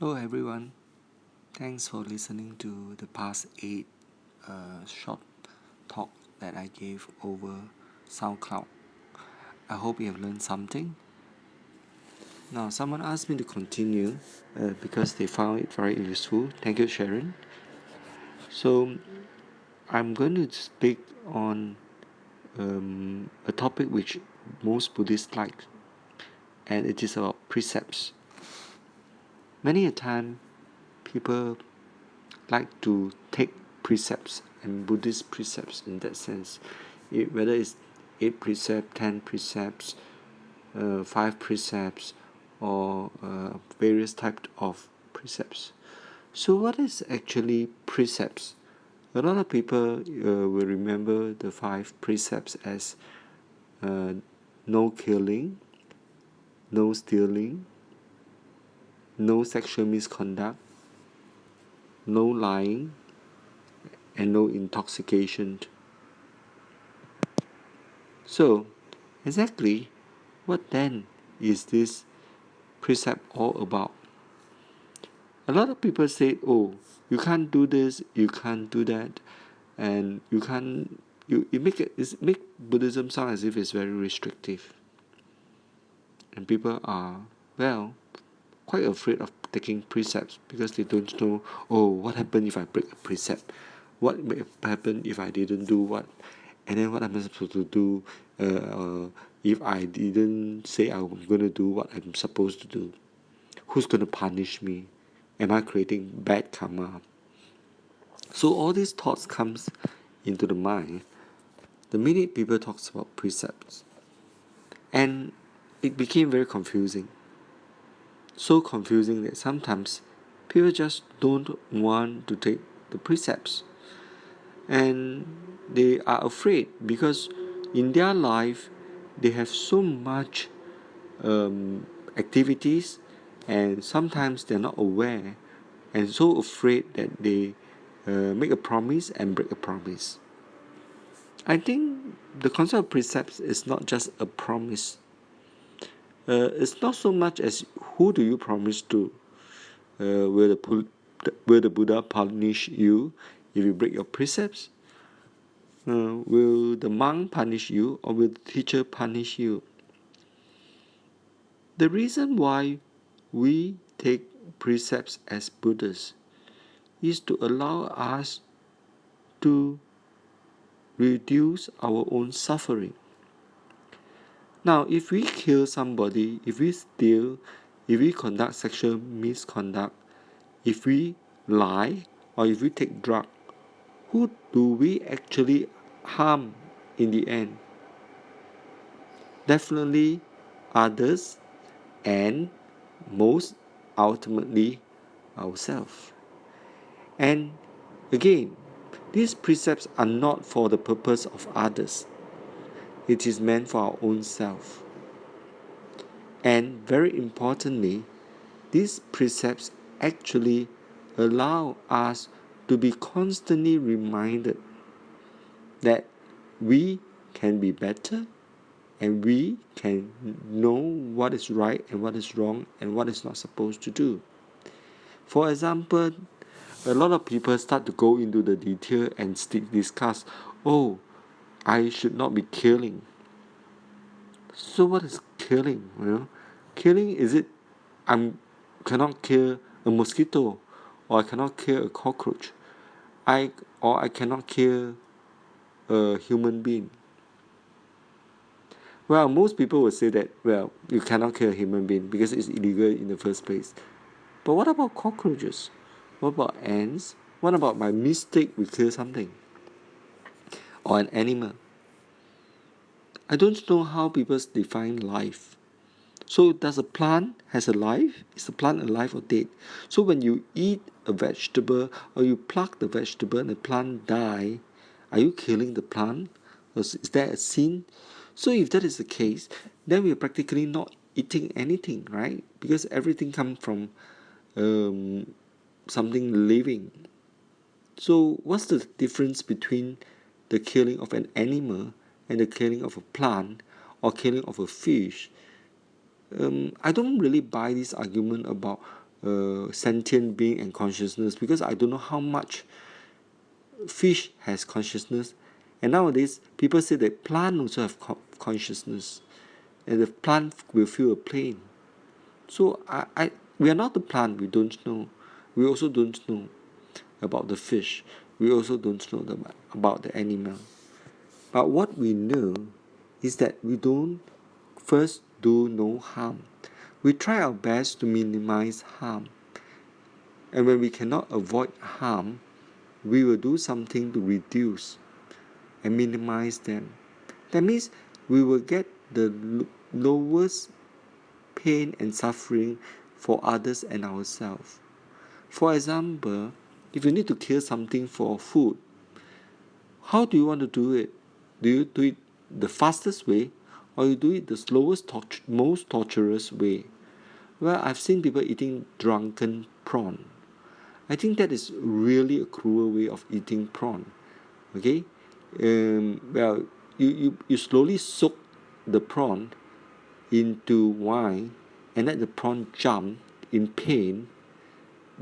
Hello everyone, thanks for listening to the past 8 short talk that I gave over SoundCloud. I hope you have learned something. Now someone asked me to continue because they found it very useful. Thank you, Sharon. So I'm going to speak on a topic which most Buddhists like, and it is about precepts. Many a time people like to take precepts and Buddhist precepts in that sense, whether it's 8 precepts, 10 precepts, 5 precepts, or various types of precepts. So what is actually precepts? A lot of people will remember the 5 precepts as no killing, no stealing, no sexual misconduct, no lying, and no intoxication. So, exactly what then is this precept all about? A lot of people say, oh, you can't do this, you can't do that, and you can't, it make Buddhism sound as if it's very restrictive. And people are, quite afraid of taking precepts because they don't know, oh, what happened if I break a precept? What may happen if I didn't do what? And then what am I supposed to do if I didn't say I'm going to do what I'm supposed to do? Who's going to punish me? Am I creating bad karma? So all these thoughts comes into the mind the minute people talks about precepts. And it became very confusing. So confusing that sometimes people just don't want to take the precepts. And they are afraid because in their life they have so much activities, and sometimes they're not aware and so afraid that they make a promise and break a promise. I think the concept of precepts is not just a promise. It's not so much as who do you promise to. Will the Buddha punish you if you break your precepts? Will the monk punish you, or will the teacher punish you? The reason why we take precepts as Buddhists is to allow us to reduce our own suffering. Now, if we kill somebody, if we steal, if we conduct sexual misconduct, if we lie, or if we take drugs, who do we actually harm in the end? Definitely others, and most ultimately ourselves. And again, these precepts are not for the purpose of others. It is meant for our own self. And very importantly, these precepts actually allow us to be constantly reminded that we can be better, and we can know what is right and what is wrong and what is not supposed to do. For example, a lot of people start to go into the detail and discuss, oh, I should not be killing. So what is killing? Killing, is it I cannot kill a mosquito, or I cannot kill a cockroach, I cannot kill a human being? Well, most people will say that, you cannot kill a human being because it's illegal in the first place. But what about cockroaches? What about ants? What about by mistake we kill something or an animal? I don't know how people define life. So does a plant has a life? Is the plant alive or dead? So when you eat a vegetable or you pluck the vegetable and the plant die, are you killing the plant? Or is that a sin? So if that is the case, then we are practically not eating anything, right? Because everything comes from something living. So what's the difference between the killing of an animal and the killing of a plant or killing of a fish? I don't really buy this argument about sentient being and consciousness, because I don't know how much fish has consciousness. And nowadays people say that plant also have consciousness, and the plant will feel a pain. So we are not the plant, we don't know. We also don't know about the fish. We also don't know about the animal. But what we know is that we don't first do no harm. We try our best to minimize harm. And when we cannot avoid harm, we will do something to reduce and minimize them. That means we will get the lowest pain and suffering for others and ourselves. For example, if you need to kill something for food, how do you want to do it? Do you do it the fastest way, or you do it the slowest, most torturous way? Well, I've seen people eating drunken prawn. I think that is really a cruel way of eating prawn. Okay, well, you slowly soak the prawn into wine, and let the prawn jump in pain,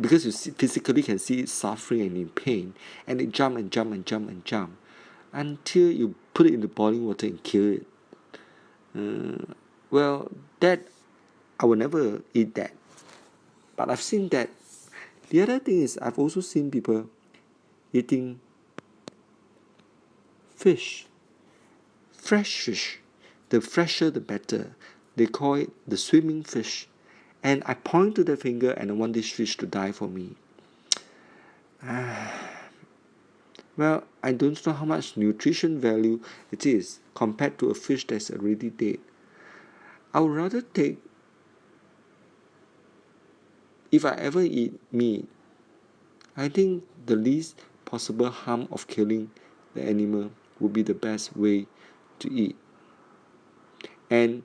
because you physically can see it suffering and in pain, and it jump and jump and jump and jump until you put it in the boiling water and kill it. Well, that I will never eat that. But I've seen that. The other thing is, I've also seen people eating fish, fresh fish. The fresher the better. They call it the swimming fish. And I point to the finger and I want this fish to die for me. Well, I don't know how much nutrition value it is compared to a fish that's already dead. I would rather take, if I ever eat meat, I think the least possible harm of killing the animal would be the best way to eat. And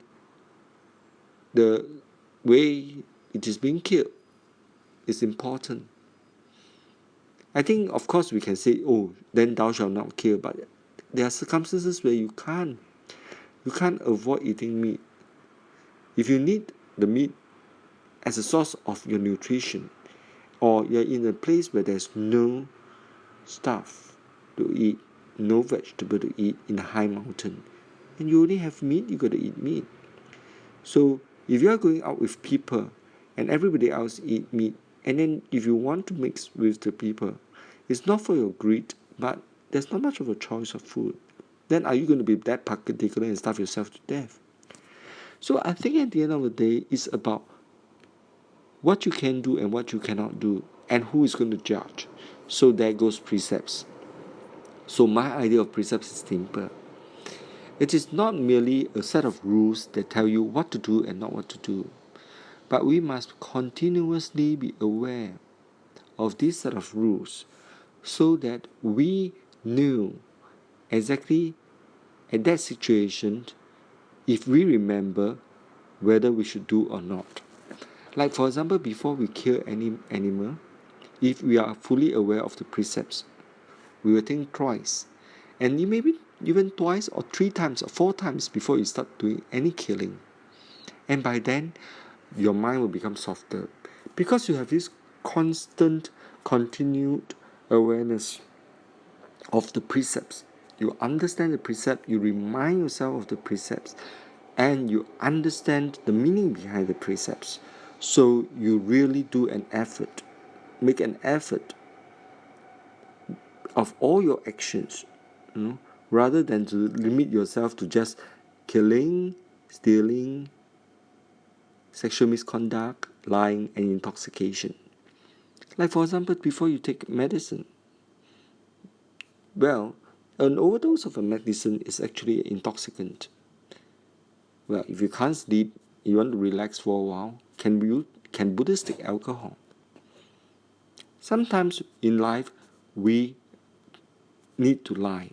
the way it is being killed is important. I think, of course, we can say, oh, then thou shalt not kill, but there are circumstances where you can't. You can't avoid eating meat. If you need the meat as a source of your nutrition, or you're in a place where there's no stuff to eat, no vegetable to eat in a high mountain, and you only have meat, you gotta eat meat. So if you are going out with people and everybody else eat meat, and then if you want to mix with the people, it's not for your greed, but there's not much of a choice of food. Then are you going to be that particular and starve yourself to death? So I think at the end of the day, it's about what you can do and what you cannot do, and who is going to judge. So there goes precepts. So my idea of precepts is simple. It is not merely a set of rules that tell you what to do and not what to do, but we must continuously be aware of this set of rules so that we knew exactly at that situation if we remember whether we should do or not. Like for example, before we kill any animal, if we are fully aware of the precepts, we will think twice. And you maybe even twice or 3 times or 4 times before you start doing any killing. And by then, your mind will become softer. Because you have this constant, continued awareness of the precepts. You understand the precept, you remind yourself of the precepts, and you understand the meaning behind the precepts. So you really do an effort, make an effort of all your actions, rather than to limit yourself to just killing, stealing, sexual misconduct, lying, and intoxication. Like for example, before you take medicine, well, an overdose of a medicine is actually an intoxicant. Well, if you can't sleep, you want to relax for a while, can Buddhists take alcohol? Sometimes in life, we need to lie.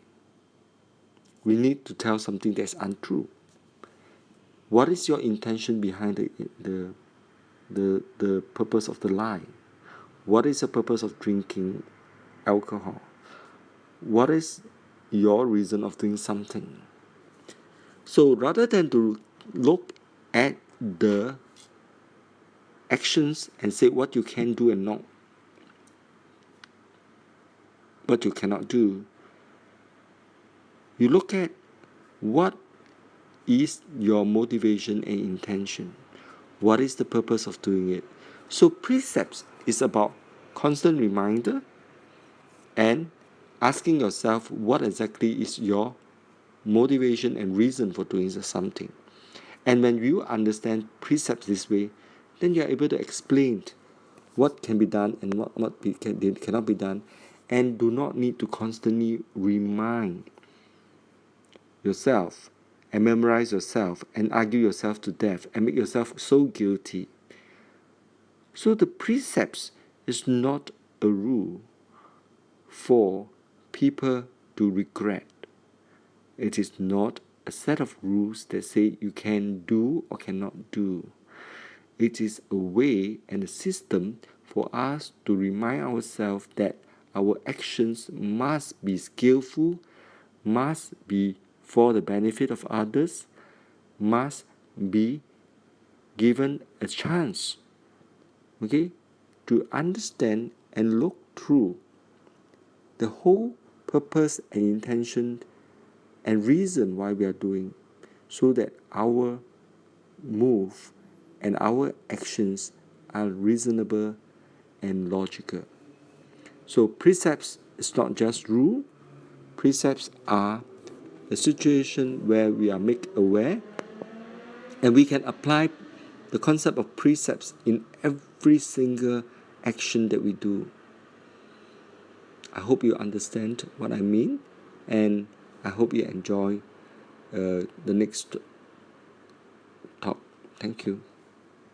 We need to tell something that's untrue. What is your intention behind the purpose of the lie? What is the purpose of drinking alcohol? What is your reason of doing something? So rather than to look at the actions and say what you can do and not what you cannot do. You look at what is your motivation and intention. What is the purpose of doing it? So precepts is about constant reminder and asking yourself what exactly is your motivation and reason for doing something. And when you understand precepts this way, then you are able to explain what can be done and cannot be done, and do not need to constantly remind yourself and memorize yourself and argue yourself to death and make yourself so guilty. So the precepts is not a rule for people to regret. It is not a set of rules that say you can do or cannot do. It is a way and a system for us to remind ourselves that our actions must be skillful, must be for the benefit of others, must be given a chance, okay, to understand and look through the whole purpose and intention and reason why we are doing, so that our move and our actions are reasonable and logical. So precepts is not just rule. Precepts are a situation where we are made aware, and we can apply the concept of precepts in every single action that we do. I hope you understand what I mean, and I hope you enjoy the next talk. Thank you.